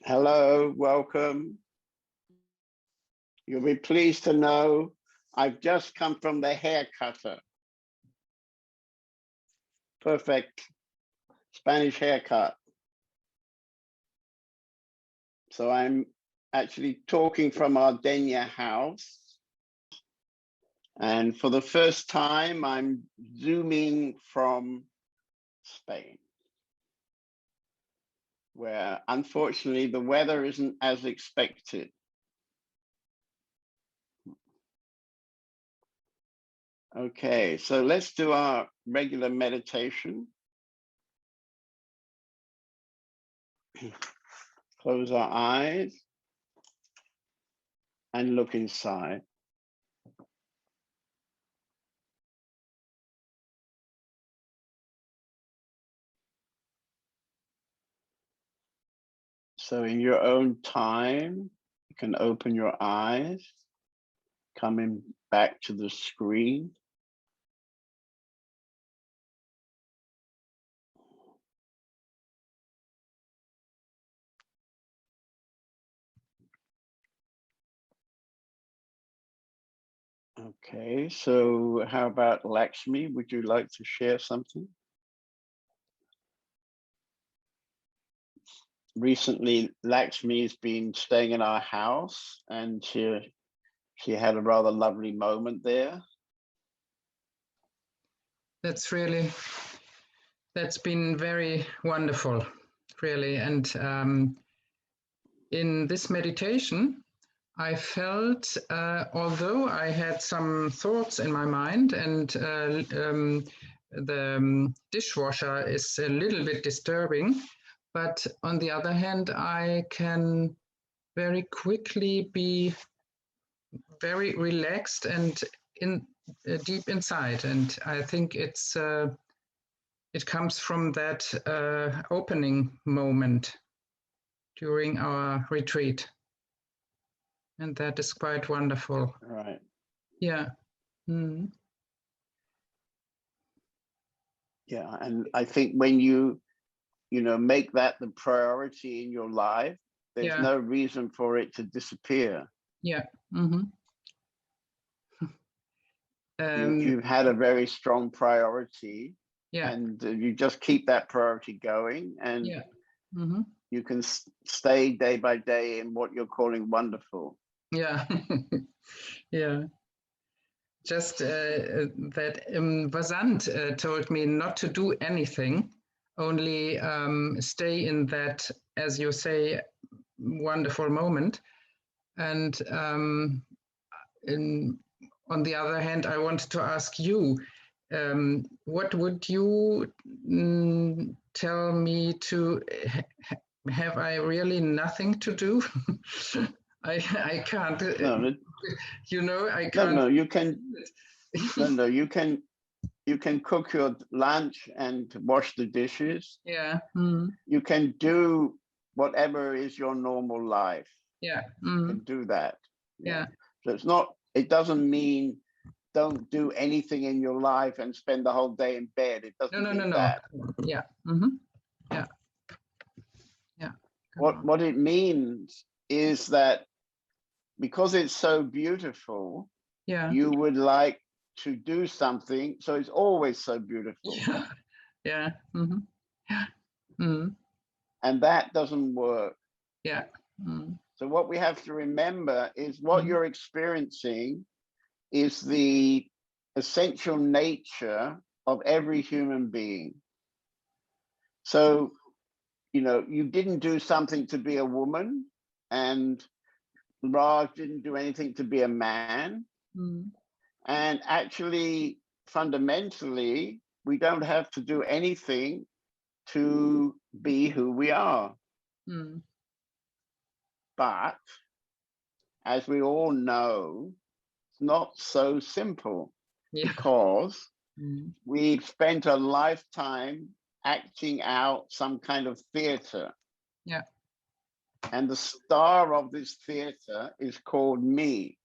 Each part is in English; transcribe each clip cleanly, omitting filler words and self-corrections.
Hello, welcome. You'll be pleased to know I've just come from the hair cutter. Perfect Spanish haircut. So I'm actually talking from our Denia house. And for the first time, I'm zooming from Spain, where unfortunately the weather isn't as expected. Okay, so let's do our regular meditation. Close our eyes and look inside. So in your own time, you can open your eyes, coming back to the screen. Okay, so how about Lakshmi? Would you like to share something? Recently, Lakshmi's been staying in our house and she had a rather lovely moment there. That's been very wonderful, really. And in this meditation, I felt, although I had some thoughts in my mind and the dishwasher is a little bit disturbing, but on the other hand, I can very quickly be very relaxed and deep inside. And I think it comes from that opening moment during our retreat. And that is quite wonderful. Right. Yeah. Mm-hmm. Yeah, and I think when you make that the priority in your life, there's no reason for it to disappear. Yeah. Mm-hmm. You've had a very strong priority, yeah. and you just keep that priority going, and mm-hmm. you can stay day by day in what you're calling wonderful. Yeah. Yeah. Just that Vasant told me not to do anything, only stay in that, as you say, wonderful moment. And on the other hand, I wanted to ask you, what would you tell me to have I really nothing to do? I can't. No, I can't. No, you can. No, you can. You can cook your lunch and wash the dishes. Yeah. Mm. You can do whatever is your normal life. Yeah. Mm. You can do that. Yeah. So it's not. It doesn't mean don't do anything in your life and spend the whole day in bed. It doesn't mean that. Yeah. Mm-hmm. Yeah. Yeah. What it means is that because it's so beautiful, you would like to do something. So it's always so beautiful. Yeah. Yeah. Mm-hmm. Yeah. Mm-hmm. And that doesn't work. Yeah. Mm-hmm. So what we have to remember is what you're experiencing is the essential nature of every human being. So, you didn't do something to be a woman, and Raj didn't do anything to be a man. Mm. And actually, fundamentally, we don't have to do anything to be who we are. Mm. But as we all know, it's not so simple because we've spent a lifetime acting out some kind of theater. Yeah. And the star of this theater is called me.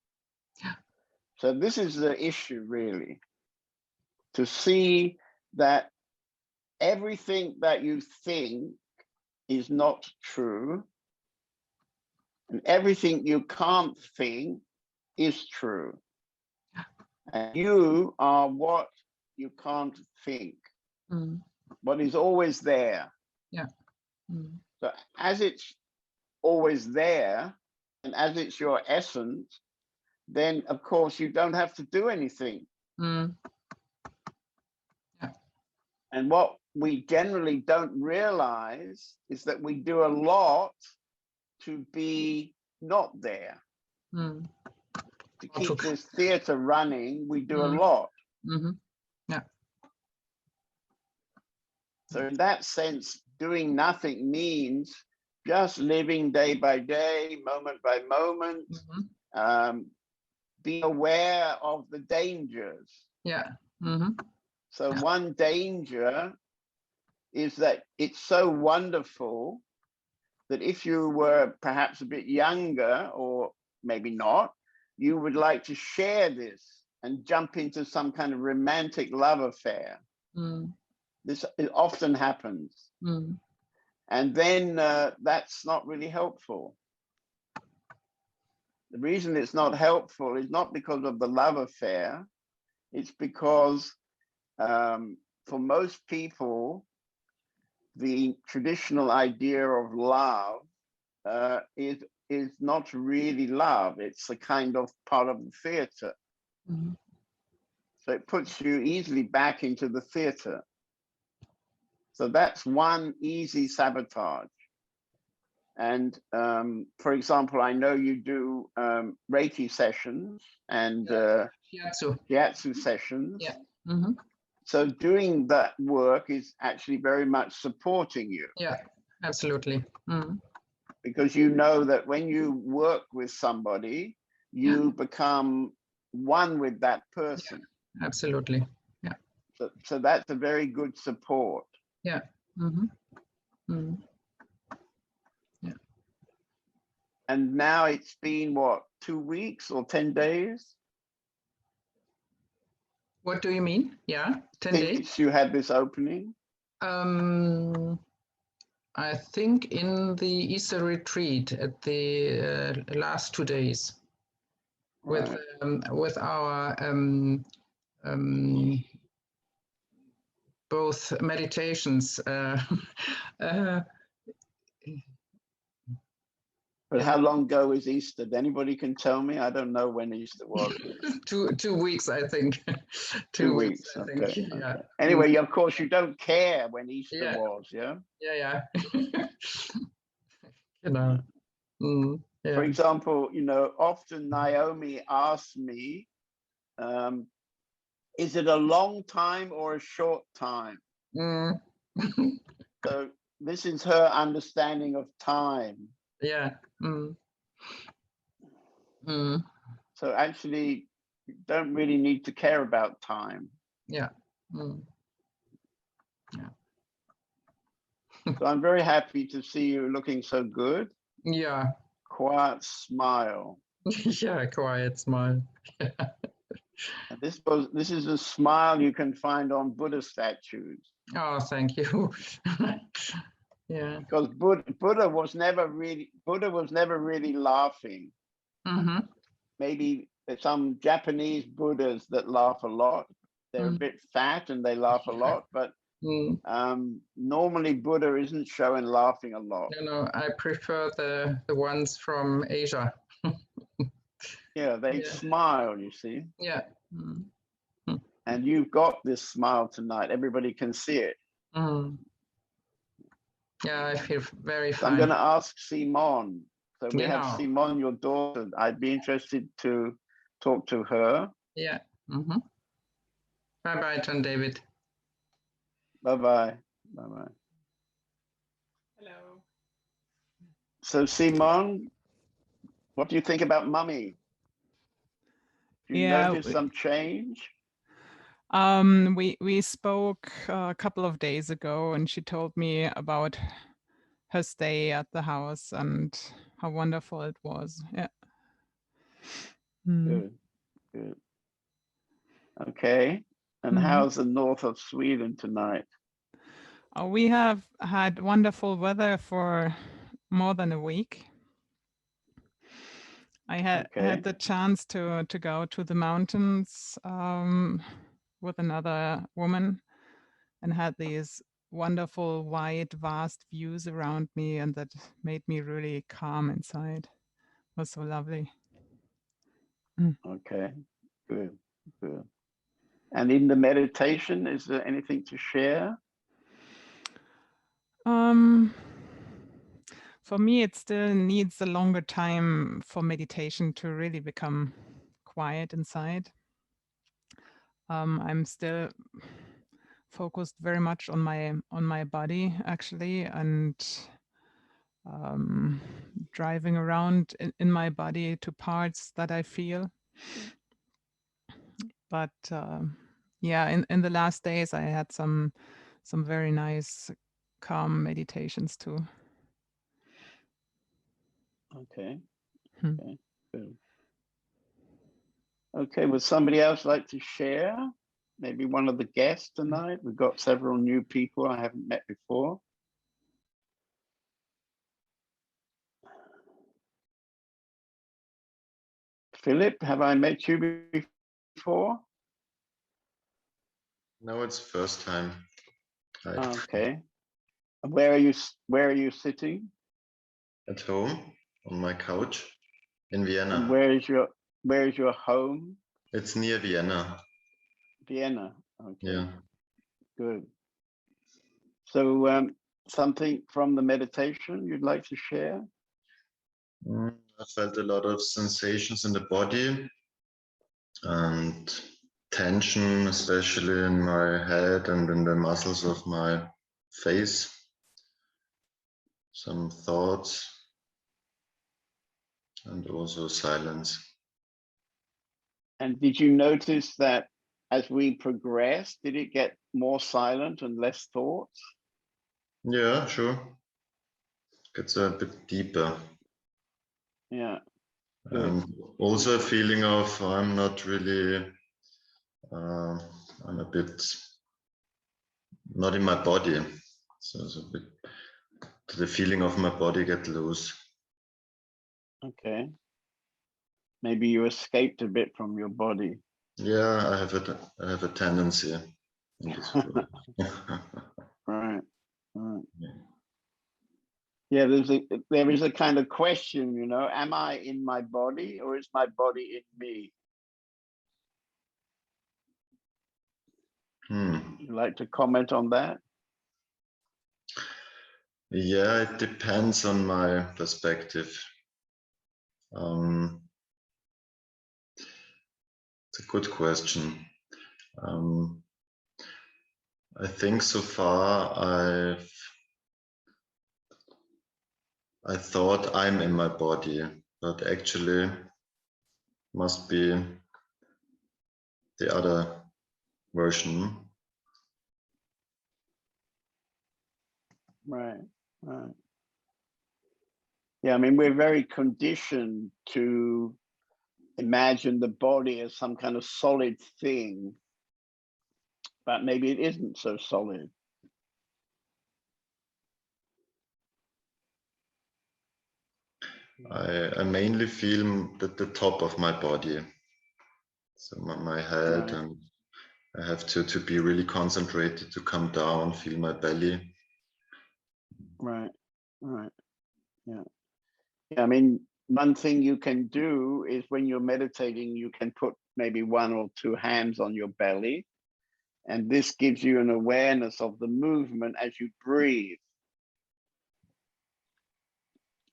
Yeah. So this is the issue, really, to see that everything that you think is not true, and everything you can't think is true. And you are what you can't think, what is always there. Yeah. So as it's always there, and as it's your essence, then of course you don't have to do anything. Yeah. And what we generally don't realize is that we do a lot to be not there. To keep this theater running, we do a lot. Yeah. So in that sense, doing nothing means just living day by day, moment by moment, be aware of the dangers. Yeah. So one danger is that it's so wonderful that if you were perhaps a bit younger, or maybe not, you would like to share this and jump into some kind of romantic love affair. This often happens. And then that's not really helpful. The reason it's not helpful is not because of the love affair. It's because for most people, the traditional idea of love is not really love. It's a kind of part of the theater. So it puts you easily back into the theater. So that's one easy sabotage. And for example, I know you do Reiki sessions and Shiatsu sessions. Yeah. So doing that work is actually very much supporting you. Yeah, absolutely. Because you know that when you work with somebody, you become one with that person. Yeah, absolutely. Yeah. So that's a very good support. Yeah. Yeah. And now it's been what, 2 weeks or 10 days? What do you mean? Yeah, 10 days. Since you had this opening? I think in the Easter retreat at the last 2 days, right, with our both meditations. But how long ago is Easter? Anybody can tell me? I don't know when Easter was. 2 weeks, I think. 2 weeks, I okay. think. Yeah. Okay. Anyway, of course, you don't care when Easter was, yeah? Yeah. You know. Yeah. For example, often Naomi asks me, is it a long time or a short time? So this is her understanding of time. Yeah. So actually, you don't really need to care about time. Yeah. Yeah. So I'm very happy to see you looking so good. Yeah. Quiet smile. Yeah, quiet smile. And this is a smile you can find on Buddha statues. Oh, thank you. Yeah. Because Buddha was never really laughing. Maybe there's some Japanese Buddhas that laugh a lot. They're a bit fat and they laugh a lot, but normally Buddha isn't shown laughing a lot. No, I prefer the ones from Asia. Yeah, they smile, you see. Yeah. And you've got this smile tonight. Everybody can see it. Yeah, I feel very fine. I'm going to ask Simone. So we have Simone, your daughter. I'd be interested to talk to her. Yeah. Bye-bye, John David. Bye-bye. Bye-bye. Hello. So Simone, what do you think about Mummy? Do you notice some change? We spoke a couple of days ago, and she told me about her stay at the house and how wonderful it was. Yeah. Good. Okay. And how's the north of Sweden tonight? We have had wonderful weather for more than a week. I had the chance to go to the mountains with another woman and had these wonderful, wide, vast views around me, and that made me really calm inside. It was so lovely. Okay, good, good. And in the meditation, is there anything to share? For me, it still needs a longer time for meditation to really become quiet inside. I'm still focused very much on my body actually, and driving around in my body to parts that I feel. But yeah, in the last days, I had some very nice calm meditations too. Okay, okay, good. Okay, would somebody else like to share? Maybe one of the guests tonight? We've got several new people I haven't met before. Philip, have I met you before? No, it's first time. Hi. Okay. Where are you sitting? At home on my couch in Vienna. And where is your home? It's near Vienna. Vienna. Okay. Yeah. Good. So something from the meditation you'd like to share? I felt a lot of sensations in the body and tension, especially in my head and in the muscles of my face. Some thoughts and also silence. And did you notice that as we progressed, did it get more silent and less thoughts? Yeah, sure. Gets a bit deeper. Yeah. Good. And also a feeling of I'm not really, I'm a bit not in my body. So it's a bit, the feeling of my body get loose. Okay. Maybe you escaped a bit from your body. Yeah, I have a tendency in this way. Right. Right. Yeah. Yeah, there is a kind of question, you know, am I in my body or is my body in me? You'd like to comment on that? Yeah, it depends on my perspective. It's a good question. I think so far I thought I'm in my body, but actually must be the other version. Right, right. Yeah, I mean, we're very conditioned to imagine the body as some kind of solid thing, but maybe it isn't so solid. I mainly feel the top of my body, so my head, Right. and I have to be really concentrated to come down, feel my belly. Right, right, yeah. Yeah, I mean, one thing you can do is when you're meditating, you can put maybe one or two hands on your belly, and this gives you an awareness of the movement as you breathe.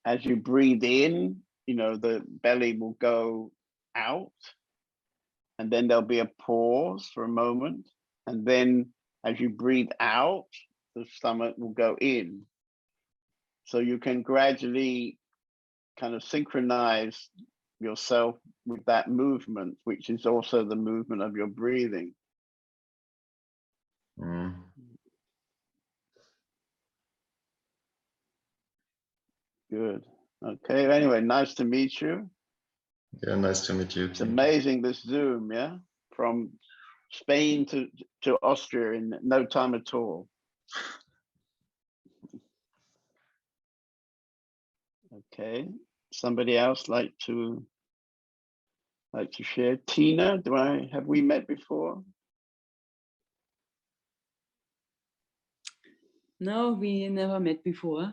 As you breathe in, you know, the belly will go out, and then there'll be a pause for a moment. And then as you breathe out, the stomach will go in. So you can gradually kind of synchronize yourself with that movement, which is also the movement of your breathing. Good. Okay. Anyway, nice to meet you. Yeah, nice to meet you It's too. amazing, this Zoom, yeah? From Spain to Austria in no time at all. Okay, somebody else like to share? Tina, have we met before? No, we never met before.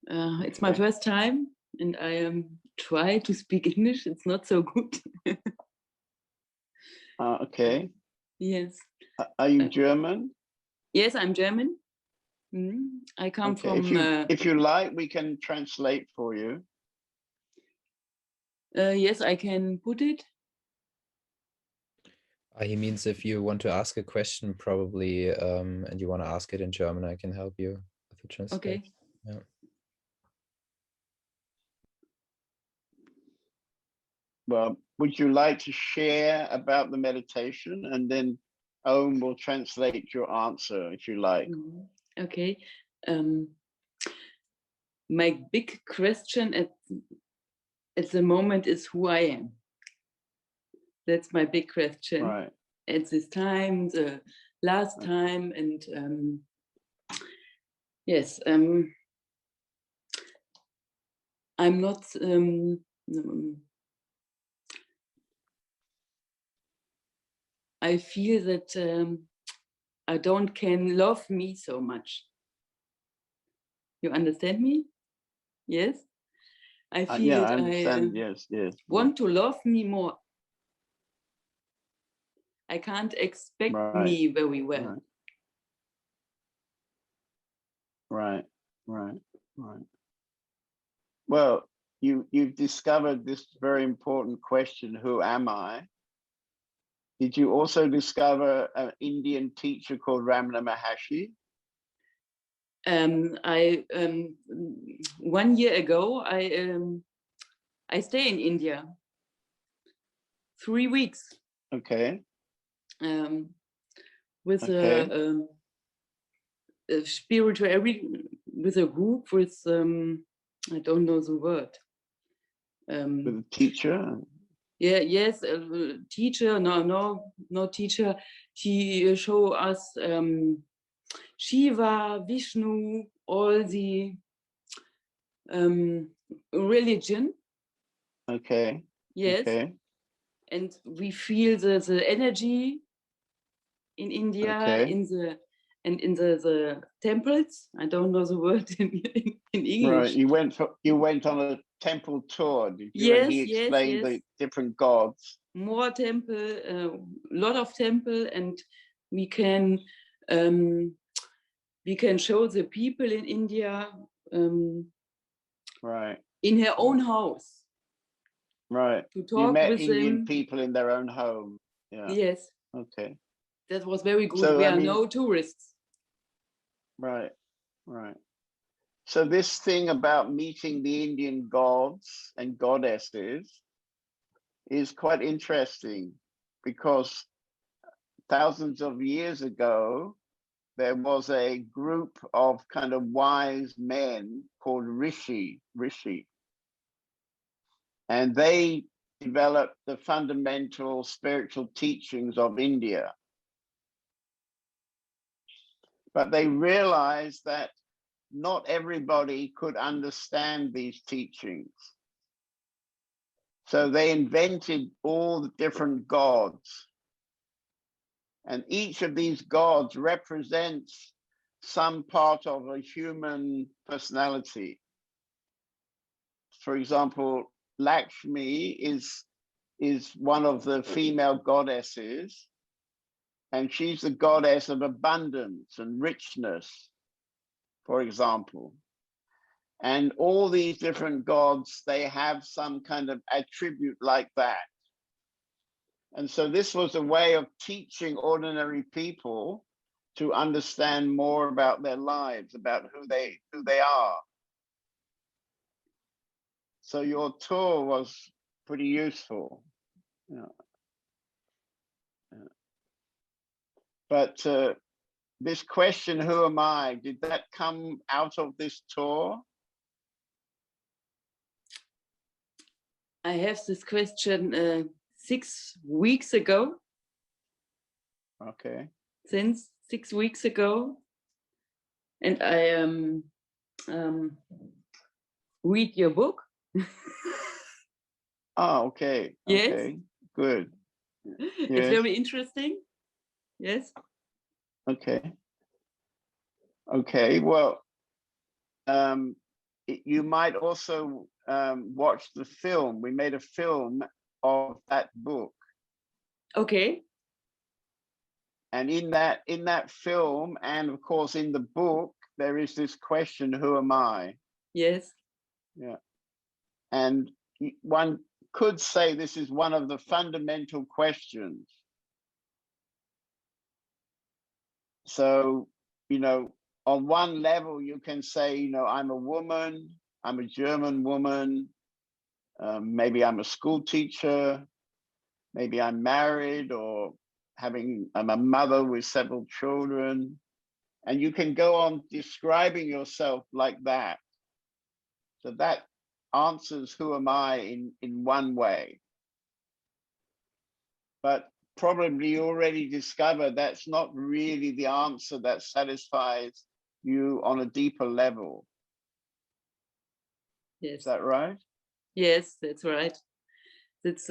It's my first time, and I try to speak English. It's not so good. Okay. Yes. Are you German? Yes, I'm German. I come from. If you like, we can translate for you. Yes, I can put it. He means if you want to ask a question, probably, and you want to ask it in German, I can help you with the translation. Okay. Yeah. Well, would you like to share about the meditation, and then Om will translate your answer if you like. Okay. My big question at the moment is who I am. That's my big question. Right. At this time, the last time, and yes, I'm not. I feel that I don't can love me so much. You understand me? Yes. I feel yeah, that I understand. yes. Yes. Want to love me more. I can't expect me very well. Right. Well, you've discovered this very important question: who am I? Did you also discover an Indian teacher called Ramana Maharshi? 1 year ago, I stay in India 3 weeks. Okay. With a spiritual, with a group with I don't know the word. With a teacher. Yeah. Yes. Teacher. No teacher. He show us Shiva, Vishnu, all the religion. Okay. Yes. Okay. And we feel the energy in India, okay. in the temples. I don't know the word in English. Right. You went on a temple tour, did you? Yes, and he explained the different gods. More temple, a lot of temple, and we can show the people in India right. in her own house. Right. To talk you met with Indian them. people in their own home. Yeah. Yes. Okay. That was very good. So, we are no tourists. Right. So this thing about meeting the Indian gods and goddesses is quite interesting, because thousands of years ago, there was a group of kind of wise men called Rishi. And they developed the fundamental spiritual teachings of India. But they realized that not everybody could understand these teachings. So they invented all the different gods. And each of these gods represents some part of a human personality. For example, Lakshmi is one of the female goddesses, and she's the goddess of abundance and richness, for example. And all these different gods, they have some kind of attribute like that. And so this was a way of teaching ordinary people to understand more about their lives, about who they are. So your tour was pretty useful. Yeah. But this question, who am I, did that come out of this tour? I have this question 6 weeks ago. Okay. since 6 weeks ago, and I read your book. Oh, okay. Yes. Okay. Good. It's Yes. very interesting. Yes. Okay. Okay. Well, you might also watch the film. We made a film of that book, Okay. and in that film, and of course in the book, there is this question: who am I? Yes. Yeah. And one could say this is one of the fundamental questions. So, on one level, you can say, I'm a woman, I'm a German woman, maybe I'm a school teacher, maybe I'm married, or I'm a mother with several children. And you can go on describing yourself like that. So that answers who am I in one way. But probably you already discovered that's not really the answer that satisfies you on a deeper level. Yes. Is that right? Yes, that's right. That's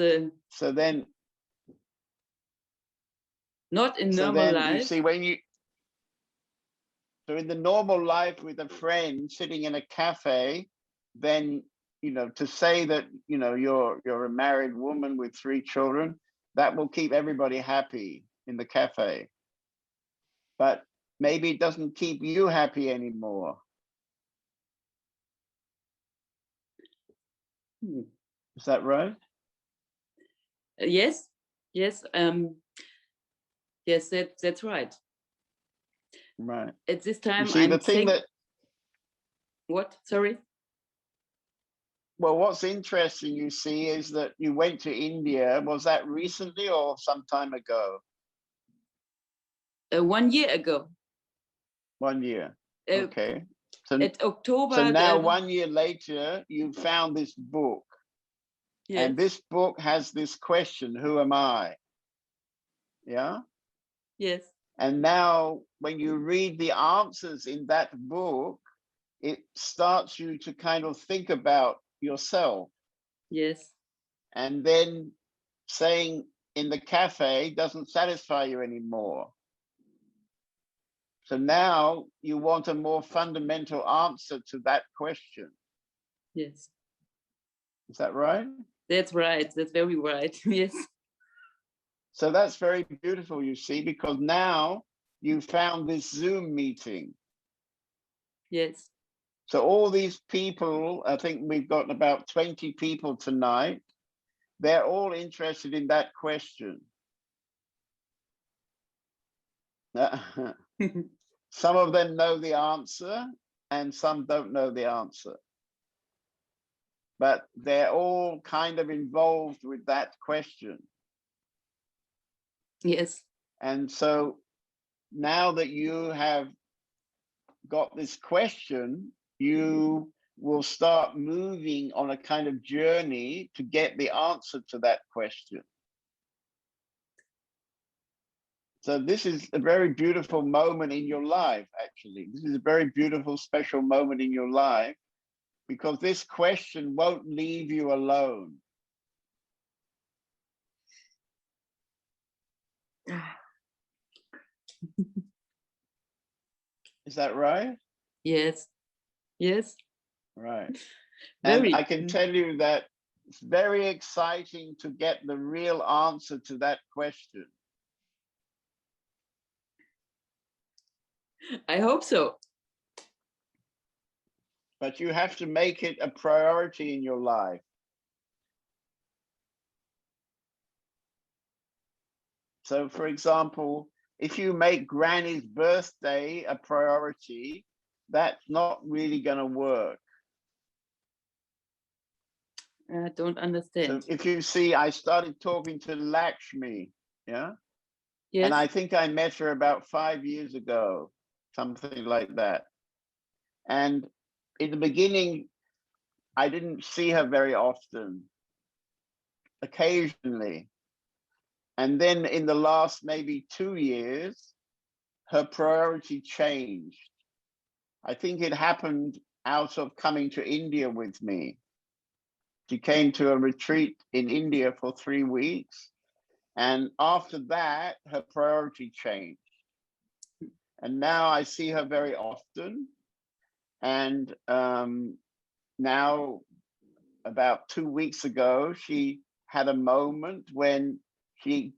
So then not in so normal then life. you see so in the normal life with a friend sitting in a cafe, then to say that you're a married woman with 3 children, that will keep everybody happy in the cafe. But maybe it doesn't keep you happy anymore. Is that right? Yes. Yes. Yes, that's right. Right. At this time, You see, the thing that what? Sorry. well, what's interesting, you see, is that you went to India. Was that recently or some time ago? 1 year ago. 1 year. Okay. At October. So now 1 year later, you found this book. Yes. And this book has this question: who am I? Yeah. Yes. And now when you read the answers in that book, it starts you to kind of think about yourself. Yes. And then saying in the cafe doesn't satisfy you anymore. So now you want a more fundamental answer to that question. Yes. Is that right? That's right. That's very right. Yes. So that's very beautiful, you see, because now you found this Zoom meeting. Yes. So all these people, I think we've got about 20 people tonight, they're all interested in that question. Some of them know the answer and some don't know the answer. But they're all kind of involved with that question. Yes. And so now that you have got this question, you will start moving on a kind of journey to get the answer to that question. So this is a very beautiful moment in your life, actually. This is a very beautiful, special moment in your life, because this question won't leave you alone. Is that right? Yes. Yes. Right. Very. And I can tell you that it's very exciting to get the real answer to that question. I hope so. But you have to make it a priority in your life. So, for example, if you make Granny's birthday a priority, that's not really going to work. I don't understand. So if you see, I started talking to Lakshmi, yeah? Yes. And I think I met her about 5 years ago, something like that. And in the beginning, I didn't see her very often, occasionally. And then in the last maybe 2 years, her priority changed. I think it happened out of coming to India with me. She came to a retreat in India for 3 weeks. And after that, her priority changed. And now I see her very often. And now, about 2 weeks ago, she had a moment when she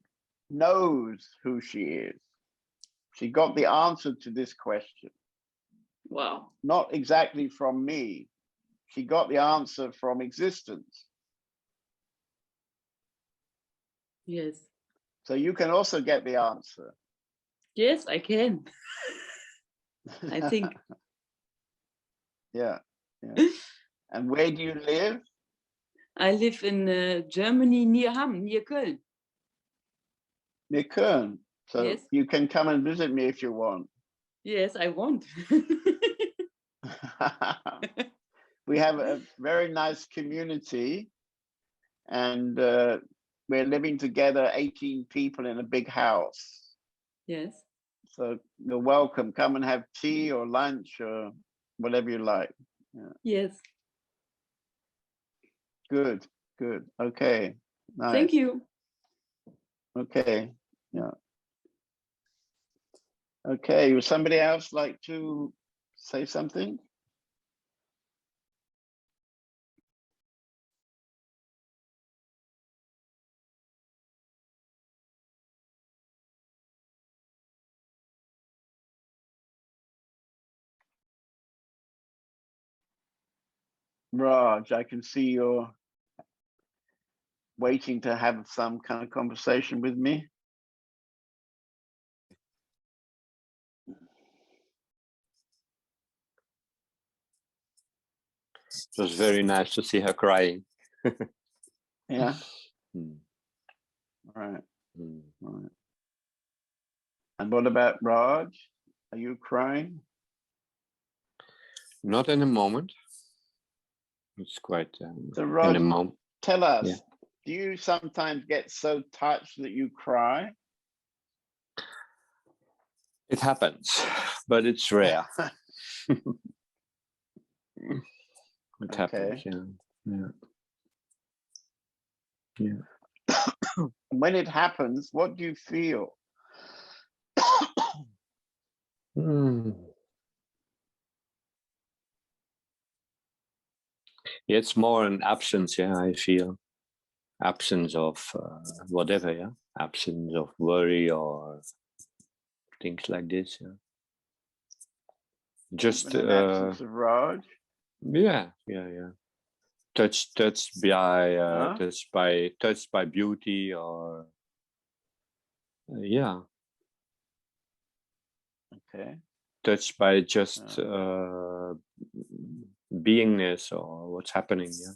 knows who she is. She got the answer to this question. Wow. Not exactly from me. She got the answer from existence. Yes. So you can also get the answer. Yes, I can. I think. Yeah. Yeah. And where do you live? I live in Germany, near Hamm, near Köln. Near Köln. So Yes. you can come and visit me if you want. Yes, I want. We have a very nice community, and we're living together, 18 people in a big house. Yes. So you're welcome. Come and have tea or lunch or whatever you like. Yeah. Yes. Good, good. Okay. Nice. Thank you. Okay. Yeah. Okay. Would somebody else like to say something? Raj, I can see you're waiting to have some kind of conversation with me. It was very nice to see her crying. Yeah. Mm. Right. Mm. Right. And what about Raj? Are you crying? Not in a moment. It's quite So in Raj, a moment. tell us, Yeah. do you sometimes get so touched that you cry? It happens, but it's rare. It happens, yeah. Yeah. Yeah. When it happens, what do you feel? Mm. Yeah, it's more an absence, yeah, I feel. Absence of whatever, yeah. Absence of worry or things like this, yeah. Just An absence of Raj? yeah. Touched by touched by beauty or yeah. Okay. Touched by just beingness or what's happening, yeah.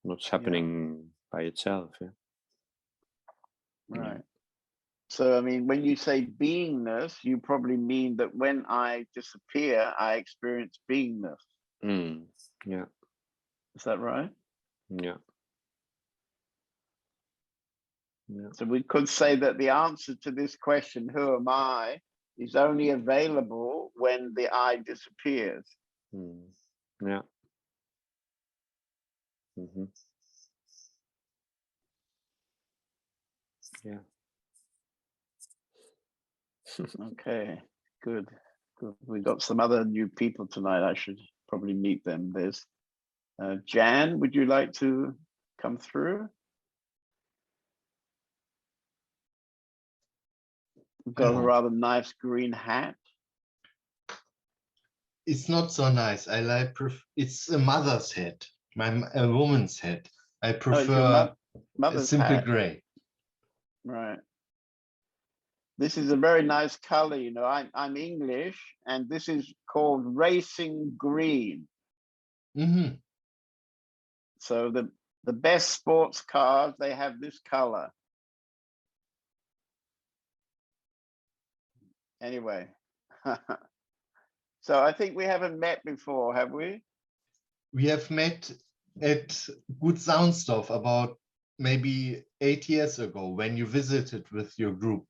What's happening by itself, yeah. Right. Yeah. So, I mean, when you say beingness, you probably mean that when I disappear, I experience beingness. Yeah. Is that right? Yeah. Yeah. So we could say that the answer to this question, who am I, is only available when the I disappears. Yeah. Mm-hmm. Yeah. Okay, good. Good. We got some other new people tonight. I should probably meet them. There's Jan, would you like to come through? We've got a rather nice green hat. It's not so nice. I like it's a mother's head, a woman's head. I prefer mother's simply hat. gray. Right. This is a very nice color. You know, I'm English, and this is called racing green. Mm-hmm. So the best sports cars, they have this color. Anyway, so I think we haven't met before, have we? We have met at Good Sound Stuff about maybe 8 years ago when you visited with your group.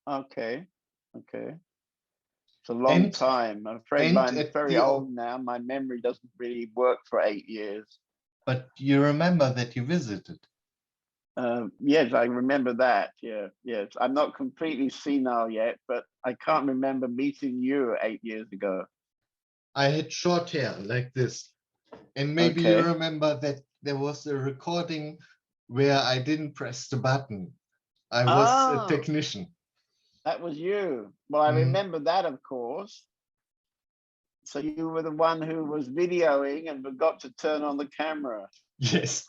Okay. It's a long time. I'm afraid I'm very old now. My memory doesn't really work for 8 years. But you remember that you visited? Yes, I remember that. Yeah, yes. I'm not completely senile yet, but I can't remember meeting you 8 years ago. I had short hair like this. And maybe you remember that there was a recording where I didn't press the button. I was a technician. That was you. Well, I remember that, of course. So you were the one who was videoing and forgot to turn on the camera. Yes.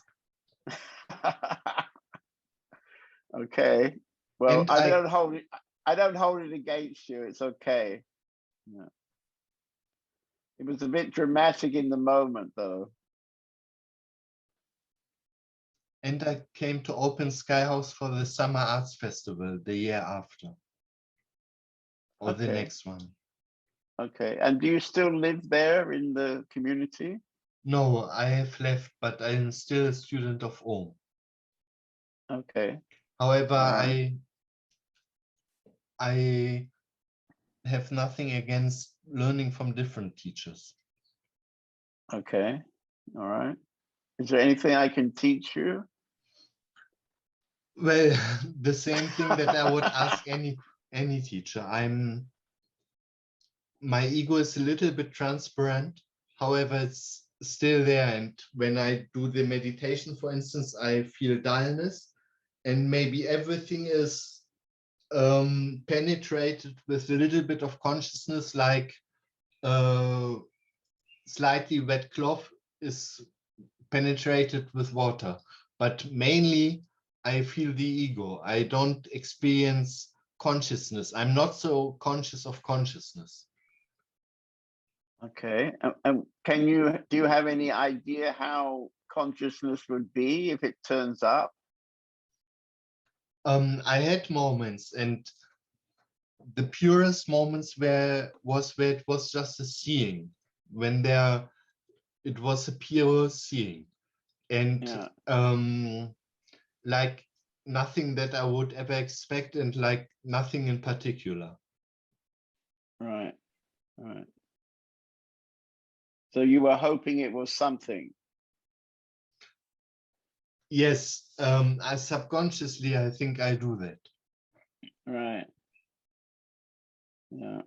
Okay. Well, And I don't hold it against you. It's okay. Yeah. It was a bit dramatic in the moment, though. And I came to Open Sky House for the Summer Arts Festival the year after. Or the next one. Okay. And do you still live there in the community? No, I have left, but I'm still a student of Ohm. Okay. However, I have nothing against learning from different teachers. Okay. All right. Is there anything I can teach you? Well, the same thing that I would ask any teacher. My ego is a little bit transparent. However, it's still there. And when I do the meditation, for instance, I feel dullness, and maybe everything is penetrated with a little bit of consciousness, like slightly wet cloth is penetrated with water. But mainly, I feel the ego. I don't experience consciousness. I'm not so conscious of consciousness. Okay. And do you have any idea how consciousness would be if it turns up? I had moments, and the purest moments where it was just a seeing, when it was a pure seeing, and like nothing that I would ever expect, and like nothing in particular. Right. So you were hoping it was something. Yes, I subconsciously, I think I do that. Right. Yeah.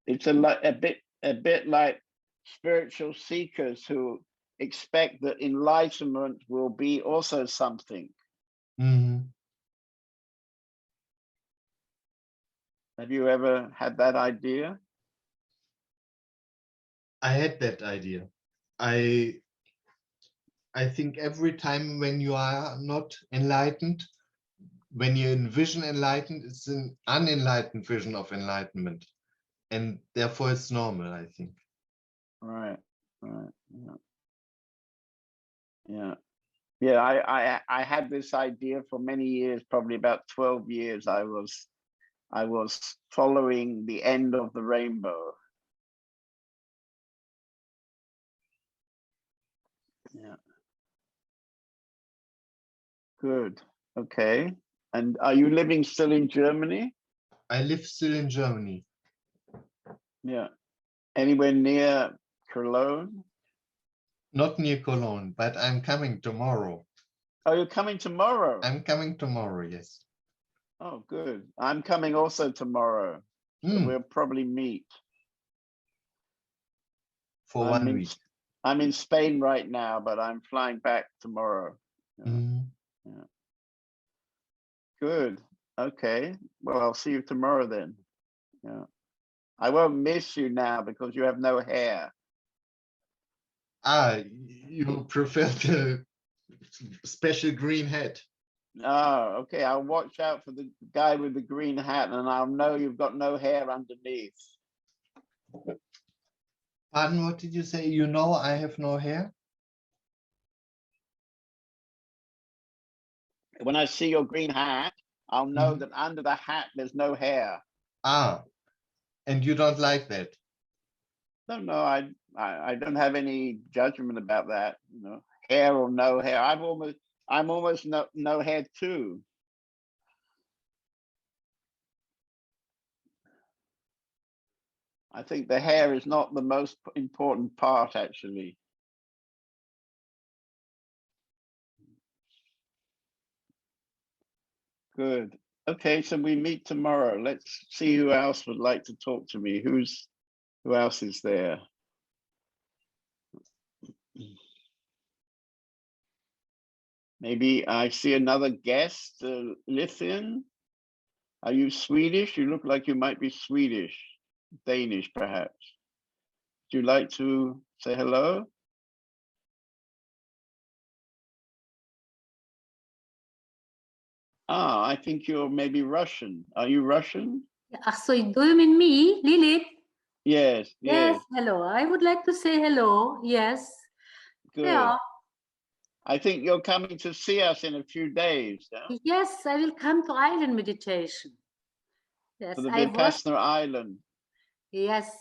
It's a bit like spiritual seekers who expect that enlightenment will be also something. Mm-hmm. Have you ever had that idea? I had that idea. I think every time when you are not enlightened, when you envision enlightened, it's an unenlightened vision of enlightenment. And therefore it's normal, I think. Right. Yeah, I had this idea for many years, probably about 12 years. I was following the end of the rainbow. Yeah. Good. Okay. And are you living still in Germany? I live still in Germany. Yeah. Anywhere near Cologne? Not near Cologne, but I'm coming tomorrow. Oh, you're coming tomorrow? I'm coming tomorrow, yes. Oh, good. I'm coming also tomorrow. So we'll probably meet. For 1 week. I'm in Spain right now, but I'm flying back tomorrow. Yeah. Good. Okay. Well, I'll see you tomorrow then. Yeah. I won't miss you now because you have no hair. You prefer the special green hat. Oh, okay. I'll watch out for the guy with the green hat and I'll know you've got no hair underneath. Pardon, what did you say? You know I have no hair? When I see your green hat, I'll know that under the hat there's no hair. And you don't like that? No, I don't have any judgment about that. You know, hair or no hair. I'm almost no hair too. I think the hair is not the most important part, actually. Good. Okay, so we meet tomorrow. Let's see who else would like to talk to me. Who else is there? Maybe I see another guest, Lithian. Are you Swedish? You look like you might be Swedish, Danish, perhaps. Would you like to say hello? Ah, I think you're maybe Russian. Are you Russian? So do you mean me, Lilith? Yes, yes. Hello. I would like to say hello. Yes. Good. Yeah. I think you're coming to see us in a few days. Yeah? Yes, I will come to island meditation. Yes, To the I was. Vipassana Island. Yes,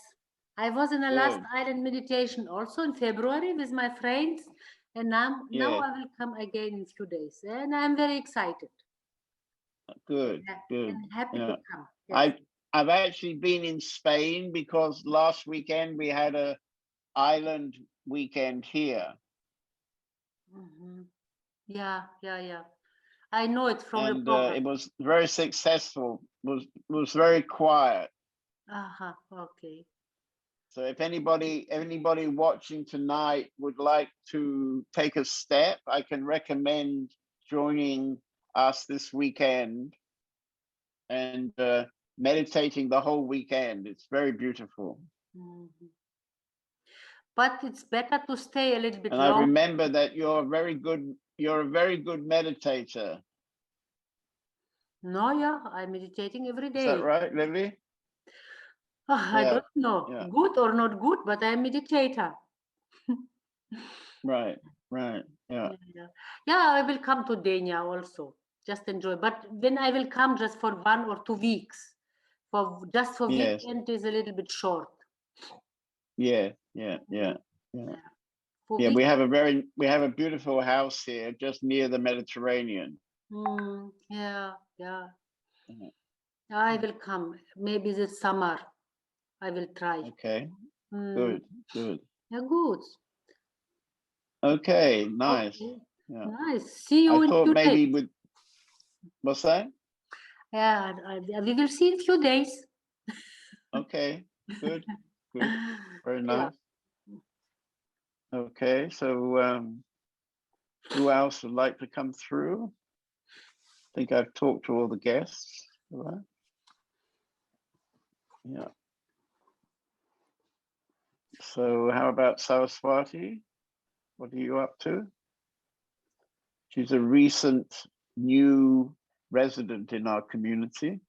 I was in the Good. last island meditation also in February with my friends, and now Yes. I will come again in a few days, and I'm very excited. Good, good. And happy Yeah. to come. Yes. I've actually been in Spain because last weekend we had a island weekend here. Mm-hmm. Yeah. I know it from the And program. it was very successful. Was very quiet. Okay. So if anybody watching tonight would like to take a step, I can recommend joining us this weekend and meditating the whole weekend. It's very beautiful. Mm-hmm. But it's better to stay a little bit and longer. I remember that you're a very good meditator. No, yeah, I'm meditating every day. Is that right, Lily? I don't know, good or not good, but I'm a meditator. Right, yeah. Yeah, I will come to Dania also, just enjoy. But then I will come just for 1 or 2 weeks. Just for Yes. weekend is a little bit short. Yeah. We have a beautiful house here just near the Mediterranean. Yeah. I will come. Maybe this summer I will try. Okay. Good. Yeah, good. Okay, nice. Okay. Yeah. Nice. See you I in thought few maybe days. with what's that? Yeah, we will see in few days. Okay, good. Very nice. Yeah. Okay, so who else would like to come through? I think I've talked to all the guests. All right. Yeah. So how about Saraswati? What are you up to? She's a recent new resident in our community.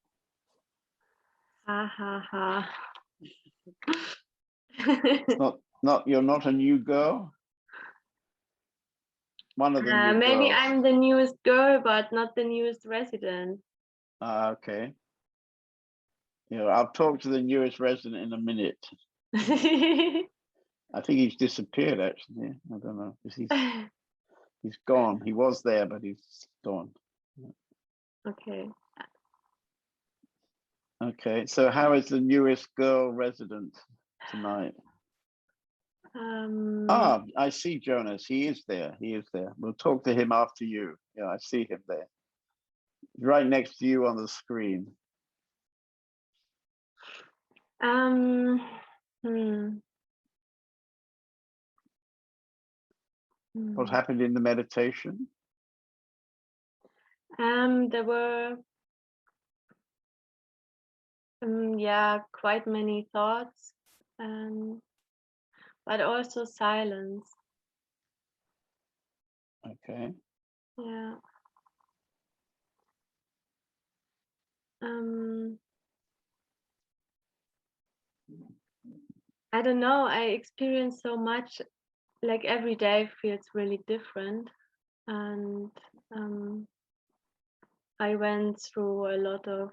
You're not a new girl. One of the new maybe girls. I'm the newest girl, but not the newest resident. Okay. Yeah, I'll talk to the newest resident in a minute. I think he's disappeared actually. I don't know. He's gone. He was there, but he's gone. Okay. Okay. So how is the newest girl resident tonight? I see Jonas. He is there. We'll talk to him after you. Yeah, I see him there. Right next to you on the screen. What happened in the meditation? There were quite many thoughts, but also silence. Okay. Yeah. I don't know. I experience so much. Like every day feels really different, and I went through a lot of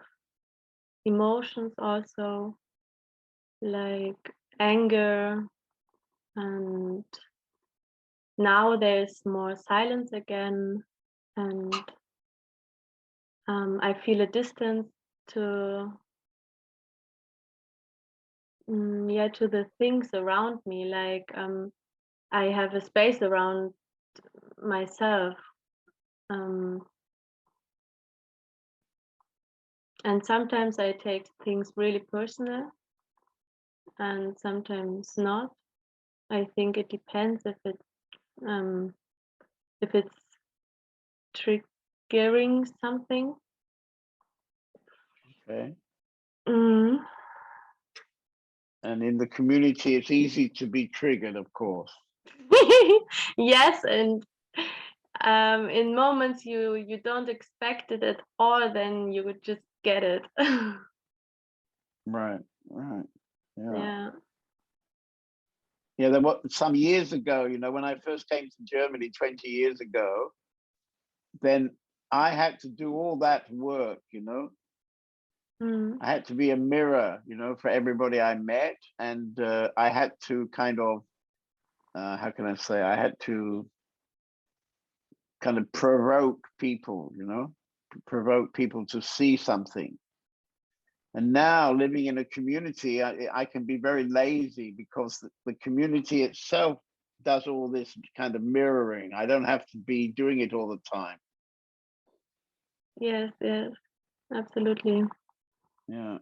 emotions also, like anger, and now there's more silence again, and I feel a distance to to the things around me. Like I have a space around myself, and sometimes I take things really personal, and sometimes not. I think it depends if it's triggering something. Okay. Mm. And in the community, it's easy to be triggered, of course. Yes, and in moments you don't expect it at all, then you would just get it. Right. Yeah. Yeah, there was some years ago, when I first came to Germany 20 years ago, then I had to do all that work, Mm. I had to be a mirror, for everybody I met. And I had to kind of, how can I say, I had to kind of provoke people, provoke people to see something. And now living in a community, I can be very lazy because the community itself does all this kind of mirroring. I don't have to be doing it all the time. Yes, absolutely. Yeah.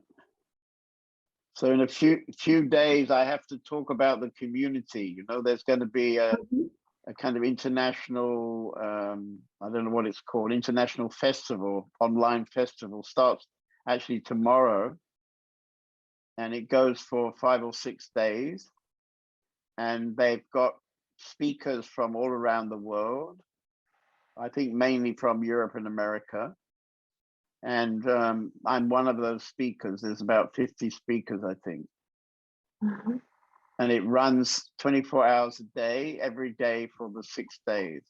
So in a few days, I have to talk about the community. There's going to be a kind of international, I don't know what it's called, international festival, online festival, starts actually tomorrow. And it goes for 5 or 6 days. And they've got speakers from all around the world. I think mainly from Europe and America. And I'm one of those speakers. There's about 50 speakers, I think. Mm-hmm. And it runs 24 hours a day, every day for the 6 days.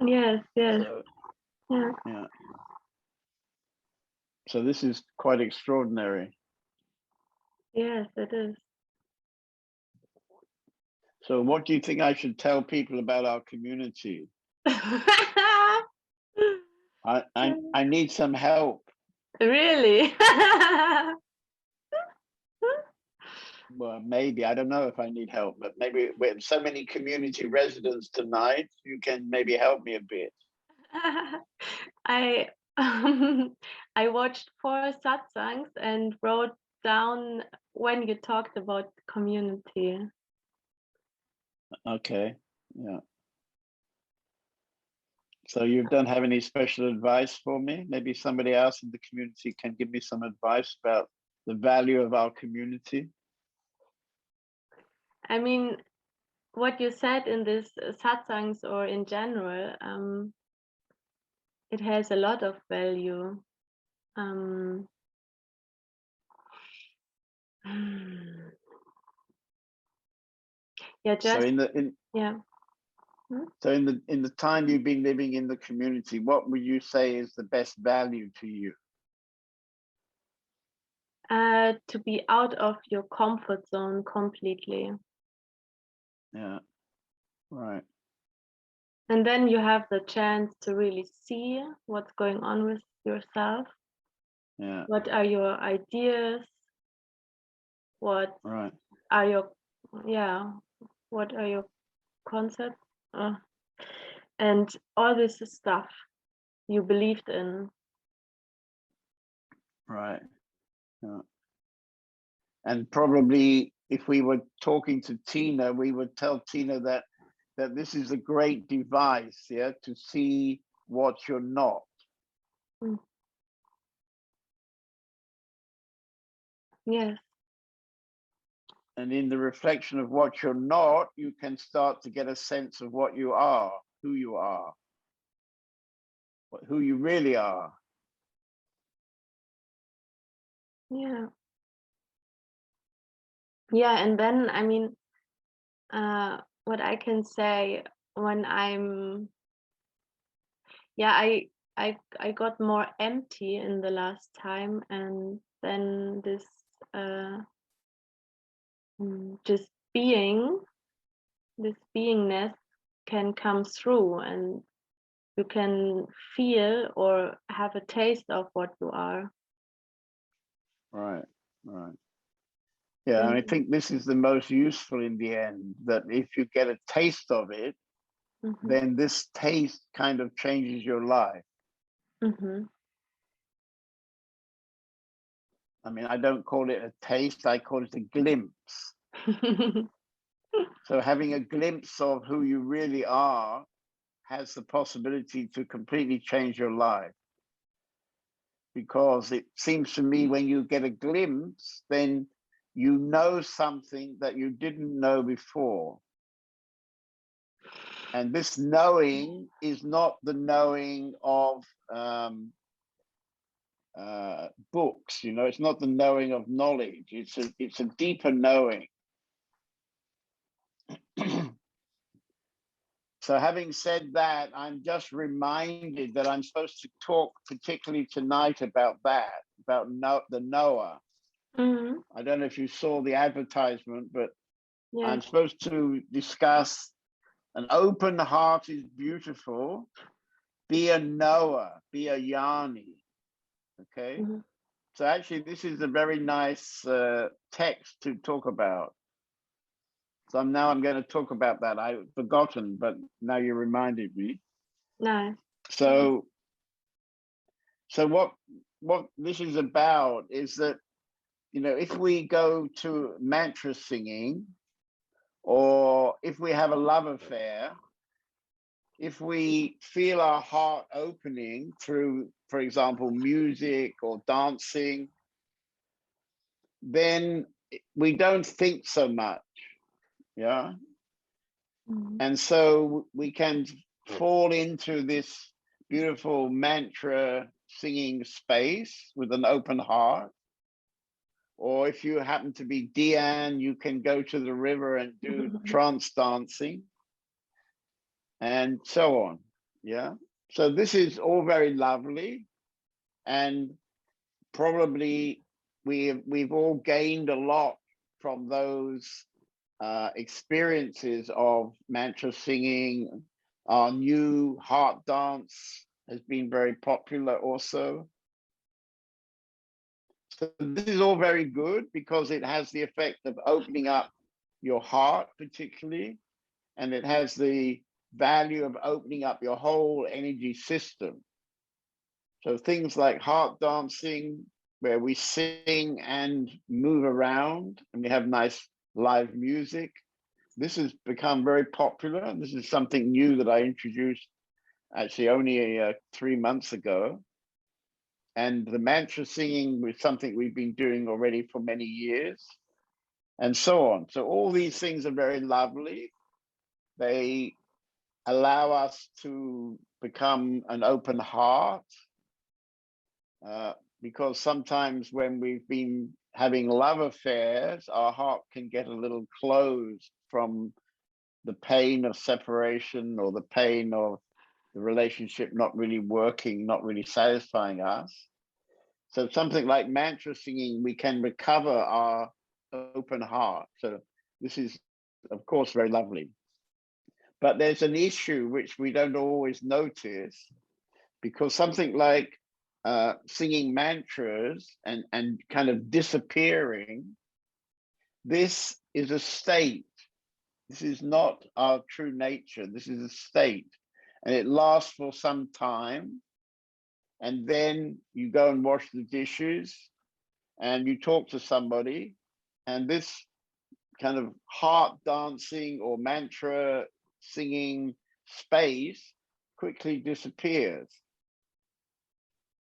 Yes. So, yeah. So this is quite extraordinary. Yes, it is. So what do you think I should tell people about our community? I need some help. Really? Well, maybe, I don't know if I need help, but maybe with so many community residents tonight, you can maybe help me a bit. I I watched 4 satsangs and wrote down when you talked about community. Okay, yeah. So you don't have any special advice for me? Maybe somebody else in the community can give me some advice about the value of our community? I mean, what you said in this satsangs or in general, it has a lot of value. Yeah, just So yeah. So in the time you've been living in the community, what would you say is the best value to you? To be out of your comfort zone completely. Yeah, right. And then you have the chance to really see what's going on with yourself. Yeah. What are your ideas? What right. are your what are your concepts? And all this stuff you believed in. Right. Yeah. And probably if we were talking to Tina, we would tell Tina that this is a great device, yeah, to see what you're not. Mm. Yes. And in the reflection of what you're not, you can start to get a sense of what you are, who you are, who you really are. Yeah. Yeah, and then I mean, what I can say when I'm, I got more empty in the last time, and then this just being, this beingness can come through, and you can feel or have a taste of what you are. Right, right. Yeah, and I think this is the most useful in the end, that if you get a taste of it, then this taste kind of changes your life. I mean, I don't call it a taste, I call it a glimpse. So having a glimpse of who you really are has the possibility to completely change your life. Because it seems to me when you get a glimpse, then you know something that you didn't know before. And this knowing is not the knowing of books, you know, it's not the knowing of knowledge, it's a deeper knowing. So having said that, I'm just reminded that I'm supposed to talk particularly tonight about that, about the knower. I don't know if you saw the advertisement, but Yeah. I'm supposed to discuss an open heart is beautiful, be a knower, be a Jnani, okay? So actually this is a very nice text to talk about. So now I'm going to talk about that. I've forgotten, but now you reminded me. Nice. So what this is about is that, you know, if we go to mantra singing, or if we have a love affair, if we feel our heart opening through, for example, music or dancing, then we don't think so much, yeah? And so we can fall into this beautiful mantra singing space with an open heart. Or if you happen to be Diane, you can go to the river and do trance dancing and so on, yeah? So this is all very lovely, and probably we've all gained a lot from those experiences of mantra singing. Our new heart dance has been very popular also. So this is all very good because it has the effect of opening up your heart particularly, and it has the value of opening up your whole energy system. So things like heart dancing, where we sing and move around and we have nice live music, this has become very popular. This is something new that I introduced actually only 3 months ago. And the mantra singing was something we've been doing already for many years, and so on. So all these things are very lovely. They allow us to become an open heart, because sometimes when we've been having love affairs, our heart can get a little closed from the pain of separation or the pain of the relationship not really working, not really satisfying us. So something like mantra singing, we can recover our open heart. So this is, of course, very lovely. But there's an issue which we don't always notice, because something like singing mantras and kind of disappearing, this is a state. This is not our true nature. This is a state, and it lasts for some time. And then you go and wash the dishes and you talk to somebody, and this kind of heart dancing or mantra singing space quickly disappears.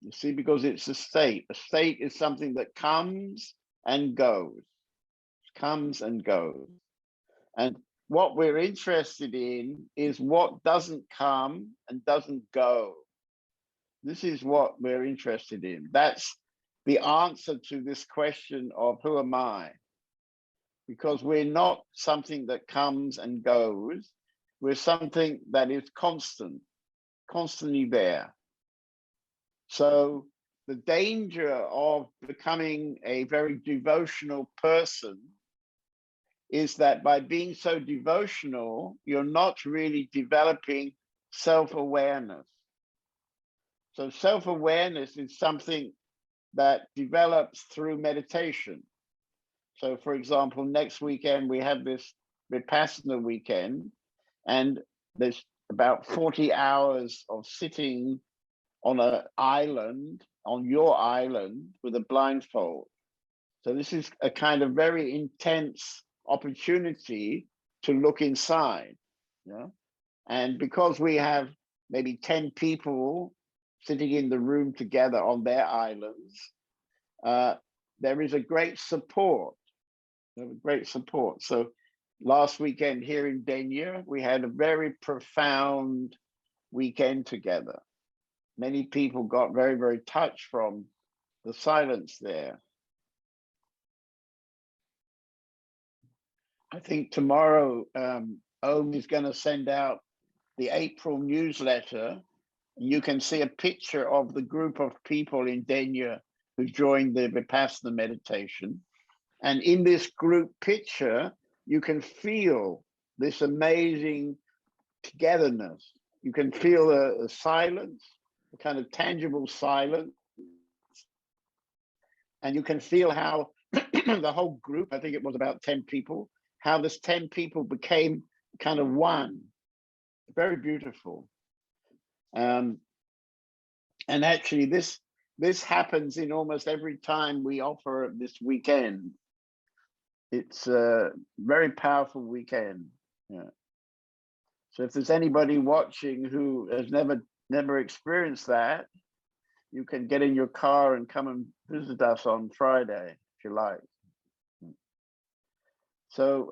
You see, because it's a state. A state is something that comes and goes, comes and goes. And what we're interested in is what doesn't come and doesn't go. This is what we're interested in. That's the answer to this question of who am I? Because we're not something that comes and goes. We're something that is constant, constantly there. So the danger of becoming a very devotional person is that by being so devotional, you're not really developing self-awareness. So self-awareness is something that develops through meditation. So for example, next weekend, we have this Vipassana weekend, and there's about 40 hours of sitting on an island, on your island, with a blindfold. So this is a kind of very intense opportunity to look inside. Yeah? And because we have maybe 10 people sitting in the room together on their islands, there is a great support. So last weekend here in Denya, we had a very profound weekend together. Many people got very, very touched from the silence there. I think tomorrow, Om is going to send out the April newsletter. You can see a picture of the group of people in Denya who joined the Vipassana meditation. And in this group picture, you can feel this amazing togetherness. You can feel a silence, a kind of tangible silence. And you can feel how the whole group, I think it was about 10 people, how this 10 people became kind of one. Very beautiful. And actually this happens in almost every time we offer this weekend. It's a very powerful weekend. Yeah. So if there's anybody watching who has never experienced that, you can get in your car and come and visit us on Friday, if you like. So,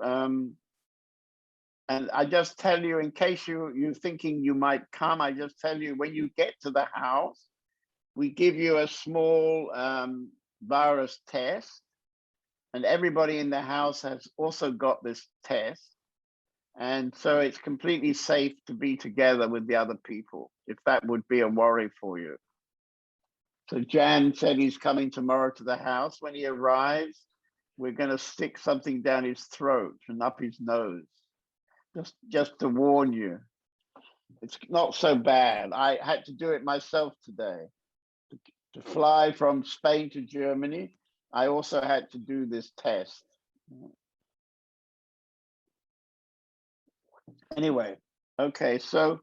and I just tell you, in case you're thinking you might come, I just tell you, when you get to the house, we give you a small virus test, and everybody in the house has also got this test. And so it's completely safe to be together with the other people, if that would be a worry for you. So Jan said he's coming tomorrow to the house. When he arrives, we're going to stick something down his throat and up his nose, just to warn you. It's not so bad. I had to do it myself today. To fly from Spain to Germany, I also had to do this test. Anyway, okay, so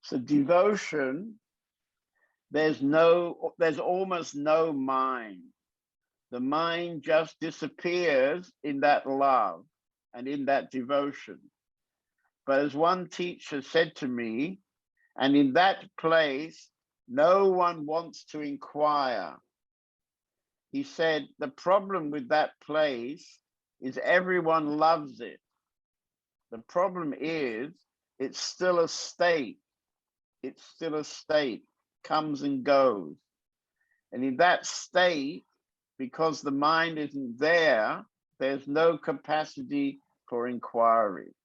so devotion, there's almost no mind. The mind just disappears in that love and in that devotion. But as one teacher said to me, and in that place, no one wants to inquire. He said, the problem with that place is everyone loves it. The problem is it's still a state. It's still a state, comes and goes. And in that state, because the mind isn't there, there's no capacity for inquiry.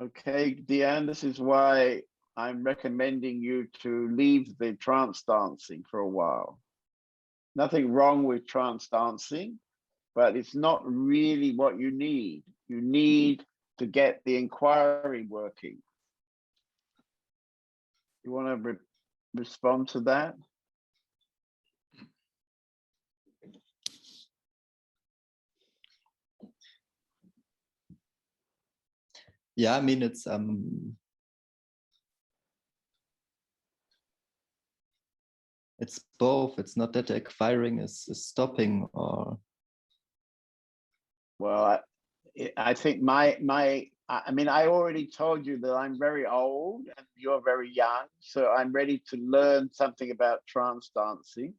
Okay, Deanne, this is why I'm recommending you to leave the trance dancing for a while. Nothing wrong with trance dancing, but it's not really what you need. You need to get the inquiry working. You want to respond to that? Yeah, I mean, it's both. It's not that the acquiring is stopping, or. Well, I think I mean, I already told you that I'm very old and you're very young, so I'm ready to learn something about trance dancing.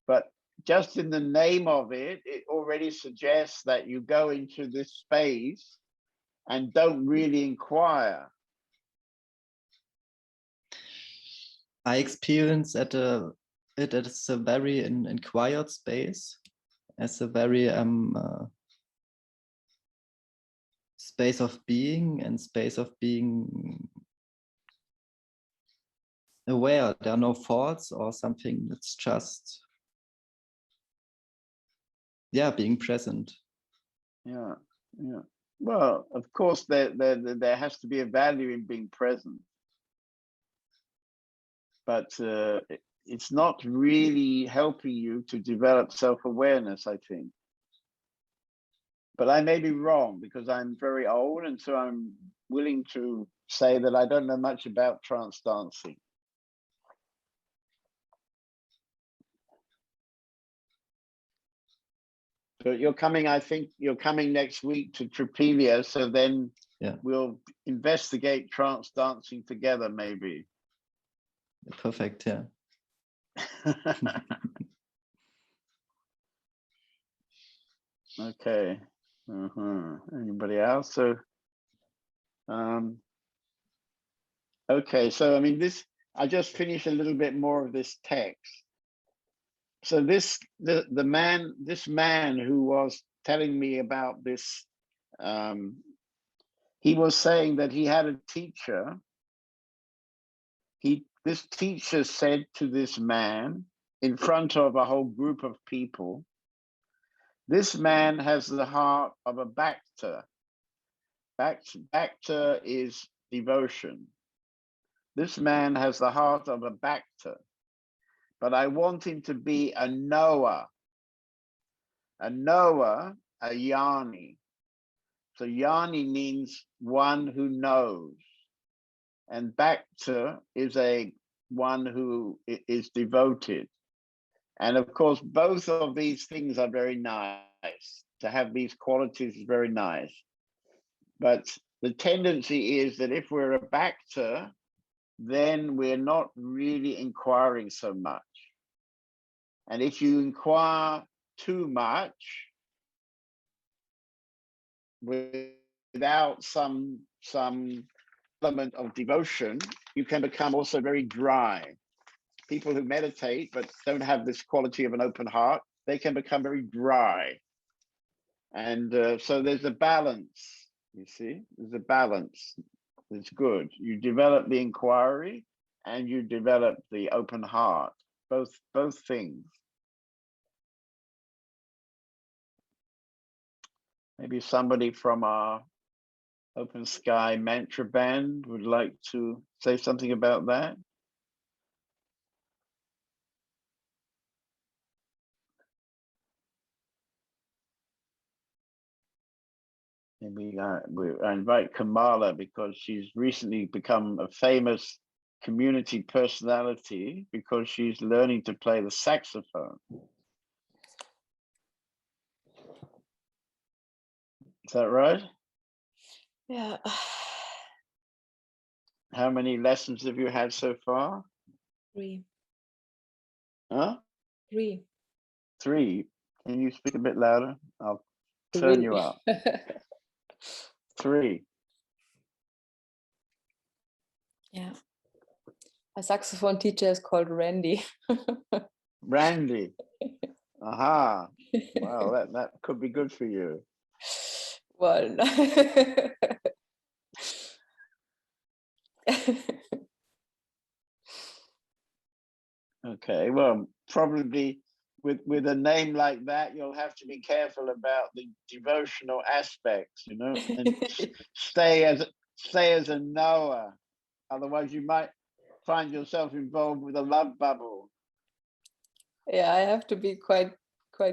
But just in the name of it, it already suggests that you go into this space and don't really inquire. I experience it as a very inquired space, as a very space of being and space of being aware. There are no thoughts or something. It's just, yeah, being present. Yeah, yeah. Well, of course, there has to be a value in being present, but it's not really helping you to develop self-awareness, I think. But I may be wrong because I'm very old, and so I'm willing to say that I don't know much about trance dancing. But you're coming, I think you're coming next week to Tripelia, so then we'll investigate trance dancing together, maybe. Perfect, yeah. Okay. Anybody else? So, okay. So, I mean, I just finished a little bit more of this text. So this man who was telling me about this, he was saying that he had a teacher. This teacher said to this man in front of a whole group of people, "This man has the heart of a Bhakta." Bhakta is devotion. This man has the heart of a Bhakta, but I want him to be a knower. A knower, a Jnani. So Jnani means one who knows. And Bhakta is one who is devoted. And of course, both of these things are very nice. To have these qualities is very nice. But the tendency is that if we're a Bhakta, then we're not really inquiring so much. And if you inquire too much without some element of devotion, you can become also very dry. People who meditate but don't have this quality of an open heart, they can become very dry. And so there's a balance, you see, there's a balance. It's good. You develop the inquiry and you develop the open heart, both things. Maybe somebody from our Open Sky Mantra Band would like to say something about that. Maybe I invite Kamala because she's recently become a famous community personality because she's learning to play the saxophone. Is that right? Yeah. How many lessons have you had so far? 3. Huh? 3. 3. Can you speak a bit louder? I'll turn you up. 3. Yeah. My saxophone teacher is called Randy. Randy. Aha. Wow, that could be good for you. Well, okay, well, probably with a name like that, you'll have to be careful about the devotional aspects, you know, and stay as a knower. Otherwise, you might find yourself involved with a love bubble. Yeah, I have to be quite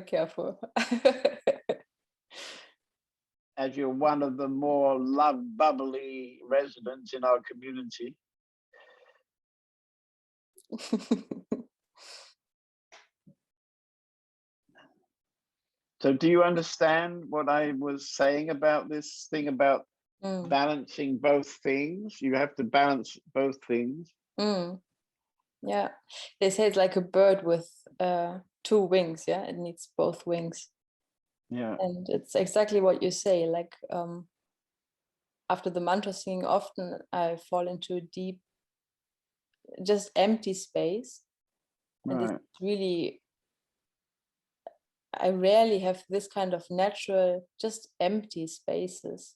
careful. As you're one of the more love bubbly residents in our community. So do you understand what I was saying about this thing about balancing both things? You have to balance both things. Yeah, they say it's like a bird with 2 wings. Yeah, it needs both wings. Yeah, and it's exactly what you say. Like after the mantra singing, often I fall into a deep, just empty space, and it's really, I rarely have this kind of natural, just empty spaces.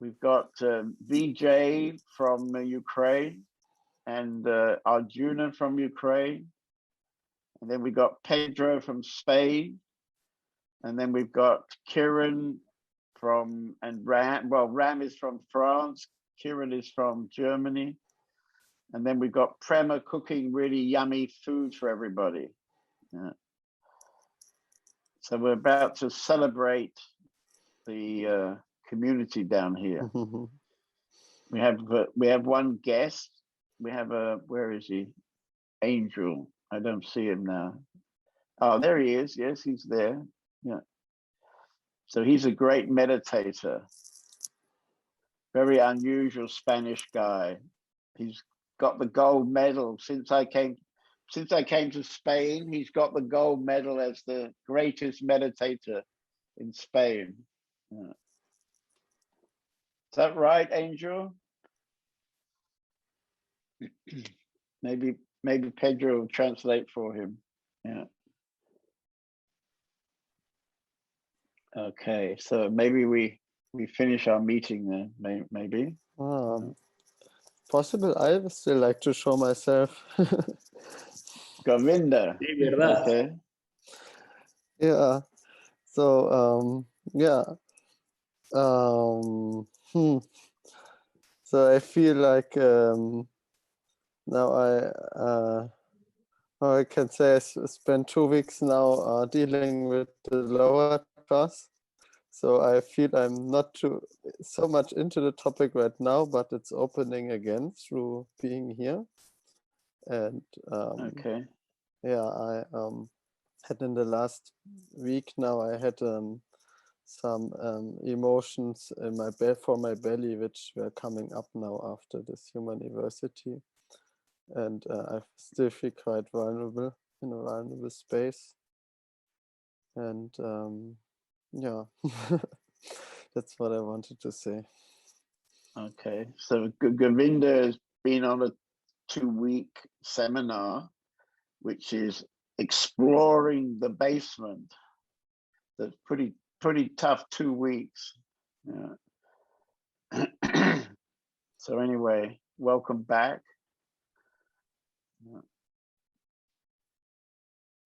We've got Vijay from Ukraine and Arjuna from Ukraine. And then we've got Pedro from Spain. And then we've got Kiran from, and Ram, well, Ram is from France. Kiran is from Germany. And then we've got Prema cooking really yummy food for everybody. Yeah. So we're about to celebrate the community down here. We have one guest. We have where is he? Angel. I don't see him now. Oh, there he is. Yes, he's there. Yeah. So he's a great meditator. Very unusual Spanish guy. He's got the gold medal since I came to Spain. He's got the gold medal as the greatest meditator in Spain. Yeah. Is that right, Angel? Maybe Pedro will translate for him. Yeah. Okay, so maybe we finish our meeting then. Maybe. Possible. I would still like to show myself. Govinda. Okay. Yeah. So yeah. So I feel like now I can say I spent 2 weeks now dealing with the lower class. So I feel I'm not so much into the topic right now, but it's opening again through being here. And okay. Yeah, I had in the last week now, I had some emotions in my for my belly, which were coming up now after this Humaniversity. And I still feel quite vulnerable in a vulnerable space. And yeah, that's what I wanted to say. Okay, so Govinda has been on a 2-week seminar, which is exploring the basement. That's pretty tough 2 weeks. Yeah. So anyway, welcome back. Yeah.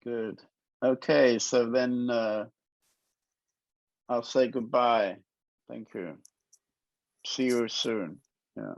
Good. Okay, so then I'll say goodbye. Thank you. See you soon. Yeah.